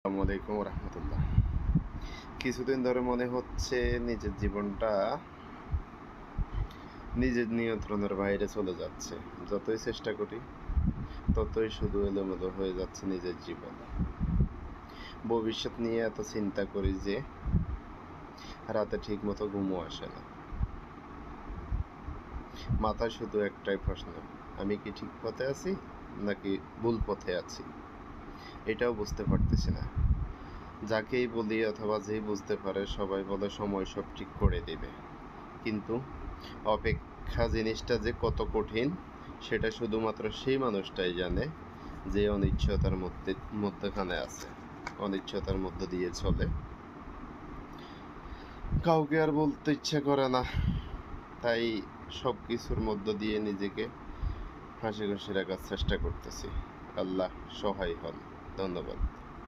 আসসালামু আলাইকুম রহমতুল্লাহ। কিছুদিন ধরে মনে হচ্ছে নিজের জীবনটা নিজের নিয়ন্ত্রণের বাইরে চলে যাচ্ছে। যতই চেষ্টা করি ততই শুধু এলোমেলো হয়ে যাচ্ছে নিজের জীবন। ভবিষ্যৎ নিয়ে এত চিন্তা করি যে রাতে ঠিকমতো ঘুমও আসে না। মাথায় শুধু একটাই প্রশ্ন, আমি কি ঠিক পথে আছি নাকি ভুল পথে আছি? এটাও বুঝতে পারতেছি না। যাকেই বলি অথবা যেই বুঝতে পারে সবাই বলে সময় সব ঠিক করে দেবে, কিন্তু অপেক্ষা জিনিসটা যে কত কঠিন সেটা শুধুমাত্র সেই মানুষটাই জানে যে অনিশ্চয়তার মধ্যখানে আছে, অনিশ্চয়তার মধ্য দিয়ে চলে। কাউকে আর বলতে ইচ্ছে করে না, তাই সব কিছুর মধ্য দিয়ে নিজেকে হাসি খুশি রাখার চেষ্টা করতেছি। আল্লাহ সহায় হন। ধন্যবাদ।